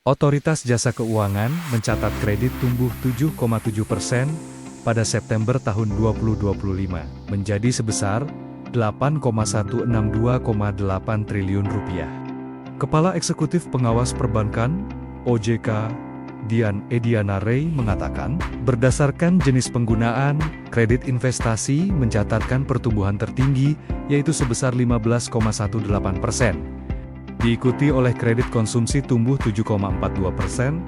Otoritas Jasa Keuangan mencatat kredit tumbuh 7,7% pada September tahun 2025, menjadi sebesar 8,162,8 triliun rupiah. Kepala Eksekutif Pengawas Perbankan, OJK, Dian Ediana Rey mengatakan, berdasarkan jenis penggunaan, kredit investasi mencatatkan pertumbuhan tertinggi, yaitu sebesar 15,18%. Diikuti oleh kredit konsumsi tumbuh 7,42%,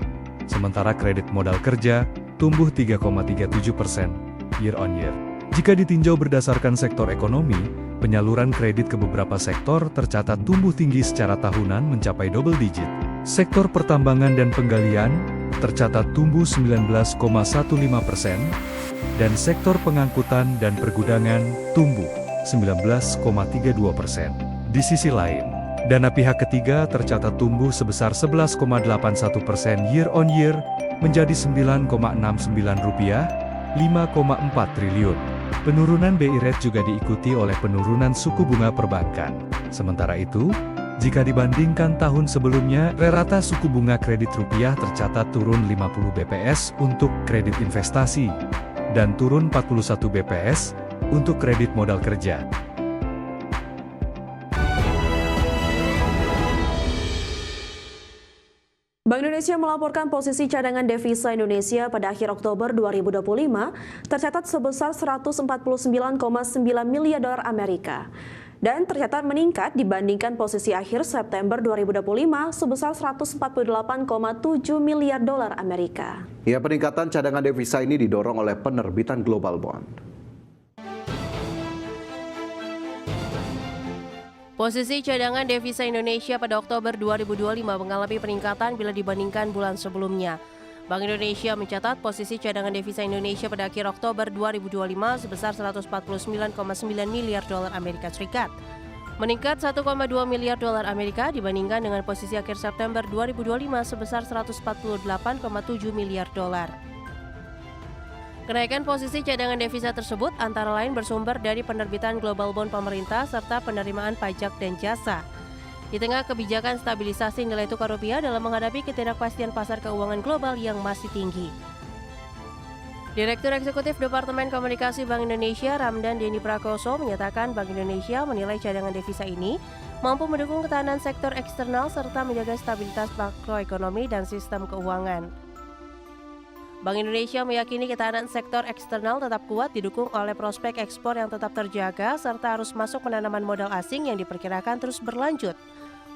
sementara kredit modal kerja tumbuh 3,37% year on year. Jika ditinjau berdasarkan sektor ekonomi, penyaluran kredit ke beberapa sektor tercatat tumbuh tinggi secara tahunan mencapai double digit. Sektor pertambangan dan penggalian tercatat tumbuh 19,15%, dan sektor pengangkutan dan pergudangan tumbuh 19,32%. Di sisi lain, dana pihak ketiga tercatat tumbuh sebesar 11,81% year on year, menjadi Rp9,69, 5,4 triliun. Penurunan BI rate juga diikuti oleh penurunan suku bunga perbankan. Sementara itu, jika dibandingkan tahun sebelumnya, rata suku bunga kredit rupiah tercatat turun 50 BPS untuk kredit investasi, dan turun 41 BPS untuk kredit modal kerja. Bank Indonesia melaporkan posisi cadangan devisa Indonesia pada akhir Oktober 2025 tercatat sebesar 149,9 miliar dolar Amerika dan tercatat meningkat dibandingkan posisi akhir September 2025 sebesar 148,7 miliar dolar Amerika. Ya, peningkatan cadangan devisa ini didorong oleh penerbitan global bond. Posisi cadangan devisa Indonesia pada Oktober 2025 mengalami peningkatan bila dibandingkan bulan sebelumnya. Bank Indonesia mencatat posisi cadangan devisa Indonesia pada akhir Oktober 2025 sebesar 149,9 miliar dolar Amerika Serikat. Meningkat 1,2 miliar dolar Amerika dibandingkan dengan posisi akhir September 2025 sebesar 148,7 miliar dolar. Kenaikan posisi cadangan devisa tersebut antara lain bersumber dari penerbitan global bond pemerintah serta penerimaan pajak dan jasa. Di tengah kebijakan stabilisasi nilai tukar rupiah dalam menghadapi ketidakpastian pasar keuangan global yang masih tinggi. Direktur Eksekutif Departemen Komunikasi Bank Indonesia Ramdan Denny Prakoso menyatakan Bank Indonesia menilai cadangan devisa ini mampu mendukung ketahanan sektor eksternal serta menjaga stabilitas makroekonomi dan sistem keuangan. Bank Indonesia meyakini ketahanan sektor eksternal tetap kuat didukung oleh prospek ekspor yang tetap terjaga serta arus masuk penanaman modal asing yang diperkirakan terus berlanjut.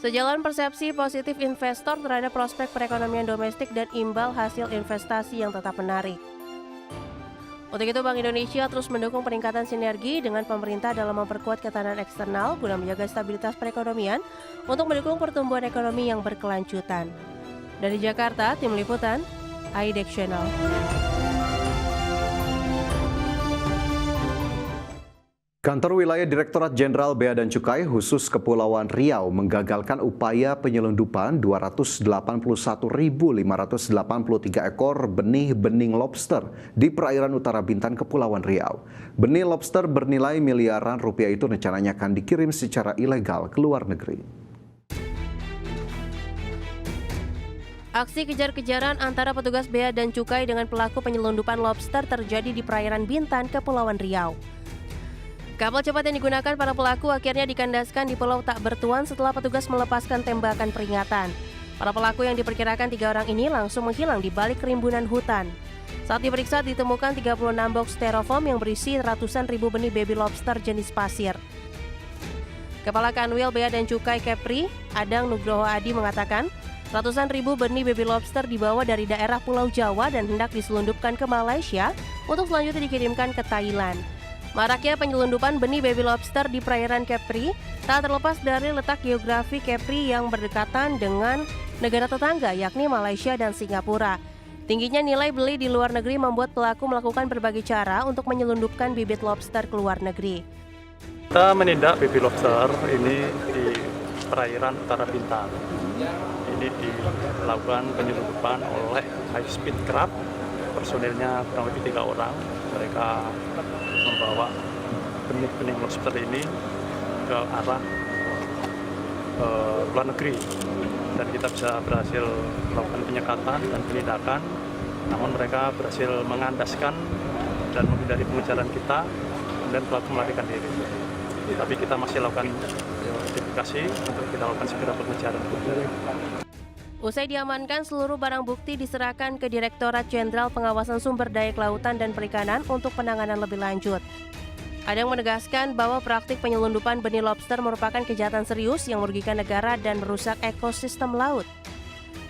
Sejalan persepsi positif investor terhadap prospek perekonomian domestik dan imbal hasil investasi yang tetap menarik. Untuk itu Bank Indonesia terus mendukung peningkatan sinergi dengan pemerintah dalam memperkuat ketahanan eksternal guna menjaga stabilitas perekonomian untuk mendukung pertumbuhan ekonomi yang berkelanjutan. Dari Jakarta, Tim Liputan, IDEX Channel. Kantor Wilayah Direktorat Jenderal Bea dan Cukai khusus Kepulauan Riau menggagalkan upaya penyelundupan 281.583 ekor benih lobster di perairan utara Bintan, Kepulauan Riau. Benih lobster bernilai miliaran rupiah itu rencananya akan dikirim secara ilegal ke luar negeri. Aksi kejar-kejaran antara petugas bea dan cukai dengan pelaku penyelundupan lobster terjadi di perairan Bintan, Kepulauan Riau. Kapal cepat yang digunakan para pelaku akhirnya dikandaskan di pulau tak bertuan setelah petugas melepaskan tembakan peringatan. Para pelaku yang diperkirakan 3 orang ini langsung menghilang di balik rimbunan hutan. Saat diperiksa ditemukan 36 box styrofoam yang berisi ratusan ribu benih baby lobster jenis pasir. Kepala Kanwil Bea dan Cukai Kepri, Adang Nugroho Adi mengatakan, ratusan ribu benih baby lobster dibawa dari daerah Pulau Jawa dan hendak diselundupkan ke Malaysia untuk selanjutnya dikirimkan ke Thailand. Maraknya penyelundupan benih baby lobster di perairan Kepri tak terlepas dari letak geografi Kepri yang berdekatan dengan negara tetangga yakni Malaysia dan Singapura. Tingginya nilai beli di luar negeri membuat pelaku melakukan berbagai cara untuk menyelundupkan bibit lobster ke luar negeri. Kita menindak baby lobster ini di perairan utara Bintan. Ini dilakukan penyelundupan oleh high speed crab, personilnya kurang lebih 3 orang. Mereka membawa benih-benih lobster ini ke arah luar negeri dan kita bisa berhasil melakukan penyekatan dan penindakan, namun mereka berhasil mengandaskan dan menghindari pengejaran kita, kemudian pelaku melarikan diri. Tapi kita masih lakukan identifikasi untuk kita lakukan segera pengejaran. Usai diamankan, seluruh barang bukti diserahkan ke Direktorat Jenderal Pengawasan Sumber Daya Kelautan dan Perikanan untuk penanganan lebih lanjut. Adang menegaskan bahwa praktik penyelundupan benih lobster merupakan kejahatan serius yang merugikan negara dan merusak ekosistem laut.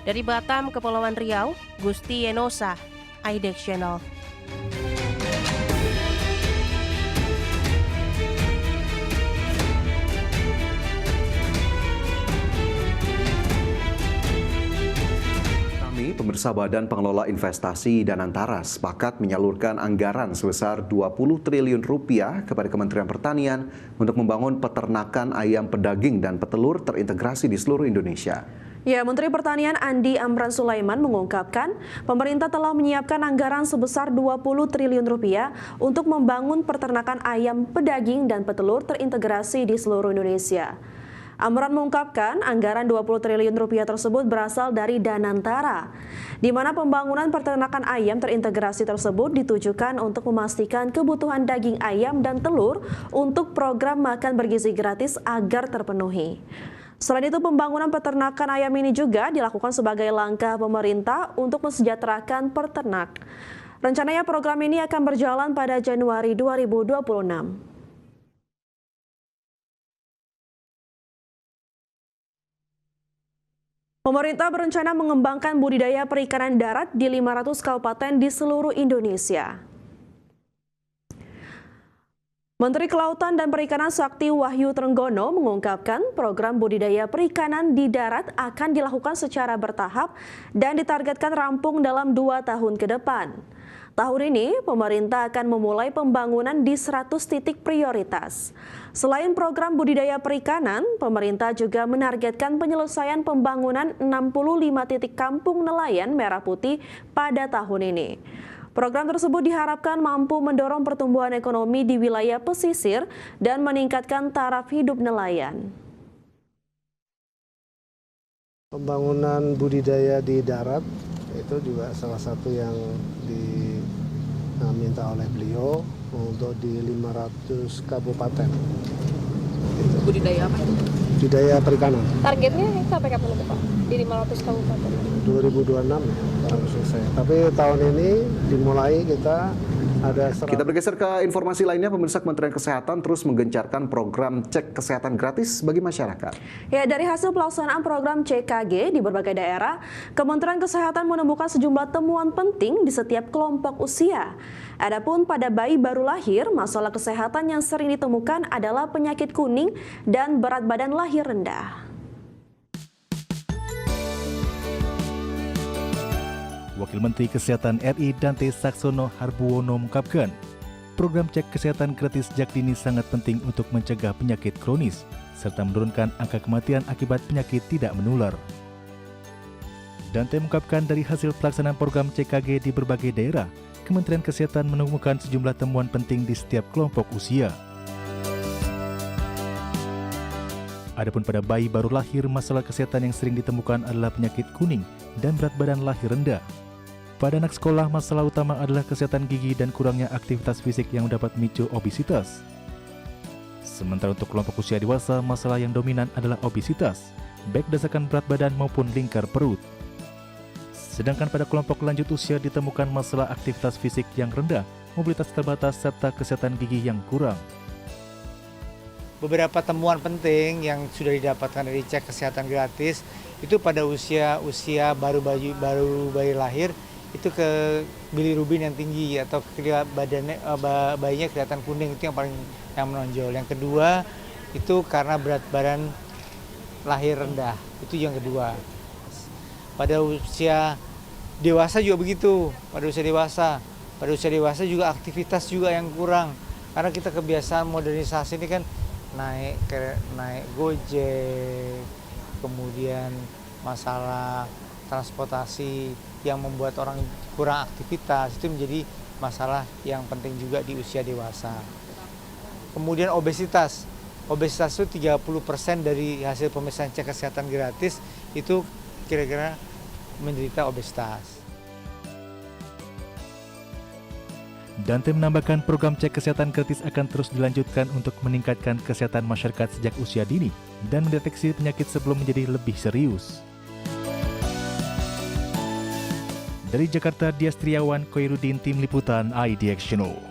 Dari Batam, Kepulauan Riau, Gusti Yenosa, IDEX Channel. Pemirsa, Badan Pengelola Investasi Danantara sepakat menyalurkan anggaran sebesar 20 triliun rupiah kepada Kementerian Pertanian untuk membangun peternakan ayam pedaging dan petelur terintegrasi di seluruh Indonesia. Ya, Menteri Pertanian Andi Amran Sulaiman mengungkapkan pemerintah telah menyiapkan anggaran sebesar 20 triliun rupiah untuk membangun peternakan ayam pedaging dan petelur terintegrasi di seluruh Indonesia. Amran mengungkapkan anggaran 20 triliun rupiah tersebut berasal dari Danantara, di mana pembangunan peternakan ayam terintegrasi tersebut ditujukan untuk memastikan kebutuhan daging ayam dan telur untuk program makan bergizi gratis agar terpenuhi. Selain itu, pembangunan peternakan ayam ini juga dilakukan sebagai langkah pemerintah untuk mensejahterakan peternak. Rencananya program ini akan berjalan pada Januari 2026. Pemerintah berencana mengembangkan budidaya perikanan darat di 500 kabupaten di seluruh Indonesia. Menteri Kelautan dan Perikanan Sakti Wahyu Trenggono mengungkapkan program budidaya perikanan di darat akan dilakukan secara bertahap dan ditargetkan rampung dalam 2 tahun ke depan. Tahun ini, pemerintah akan memulai pembangunan di 100 titik prioritas. Selain program budidaya perikanan, pemerintah juga menargetkan penyelesaian pembangunan 65 titik kampung nelayan merah putih pada tahun ini. Program tersebut diharapkan mampu mendorong pertumbuhan ekonomi di wilayah pesisir dan meningkatkan taraf hidup nelayan. Pembangunan budidaya di darat itu juga salah satu yang diminta oleh beliau untuk di 500 kabupaten. Budidaya apa itu? Budidaya perikanan. Targetnya sampai kapan itu Pak? Di 500 kabupaten? 2026 baru selesai. Tapi tahun ini dimulai kita ada Kita bergeser ke informasi lainnya. Pemirsa, Kementerian Kesehatan terus menggencarkan program cek kesehatan gratis bagi masyarakat. Ya, dari hasil pelaksanaan program CKG di berbagai daerah, Kementerian Kesehatan menemukan sejumlah temuan penting di setiap kelompok usia. Adapun pada bayi baru lahir, masalah kesehatan yang sering ditemukan adalah penyakit kuning dan berat badan lahir rendah. Wakil Menteri Kesehatan RI Dante Saxono Harbuwono mengungkapkan, program cek kesehatan gratis sejak dini sangat penting untuk mencegah penyakit kronis, serta menurunkan angka kematian akibat penyakit tidak menular. Dante mengungkapkan dari hasil pelaksanaan program CKG di berbagai daerah, Kementerian Kesehatan menemukan sejumlah temuan penting di setiap kelompok usia. Adapun pada bayi baru lahir, masalah kesehatan yang sering ditemukan adalah penyakit kuning dan berat badan lahir rendah. Pada anak sekolah, masalah utama adalah kesehatan gigi dan kurangnya aktivitas fisik yang dapat memicu obesitas. Sementara untuk kelompok usia dewasa, masalah yang dominan adalah obesitas, baik berdasarkan berat badan maupun lingkar perut. Sedangkan pada kelompok lanjut usia ditemukan masalah aktivitas fisik yang rendah, mobilitas terbatas, serta kesehatan gigi yang kurang. Beberapa temuan penting yang sudah didapatkan dari cek kesehatan gratis itu pada usia baru bayi lahir itu ke bilirubin yang tinggi atau bayinya kelihatan kuning, itu yang menonjol. Yang kedua itu karena berat badan lahir rendah, itu yang kedua. Pada usia dewasa juga begitu, pada usia dewasa juga aktivitas juga yang kurang, karena kita kebiasaan modernisasi ini kan naik Gojek, kemudian masalah transportasi yang membuat orang kurang aktivitas, itu menjadi masalah yang penting juga di usia dewasa. Kemudian obesitas itu 30% dari hasil pemeriksaan cek kesehatan gratis itu kira-kira menderita obesitas. Dante menambahkan program cek kesehatan gratis akan terus dilanjutkan untuk meningkatkan kesehatan masyarakat sejak usia dini dan mendeteksi penyakit sebelum menjadi lebih serius. Dari Jakarta, Dias Triawan, Koirudin, Tim Liputan IDX Channel.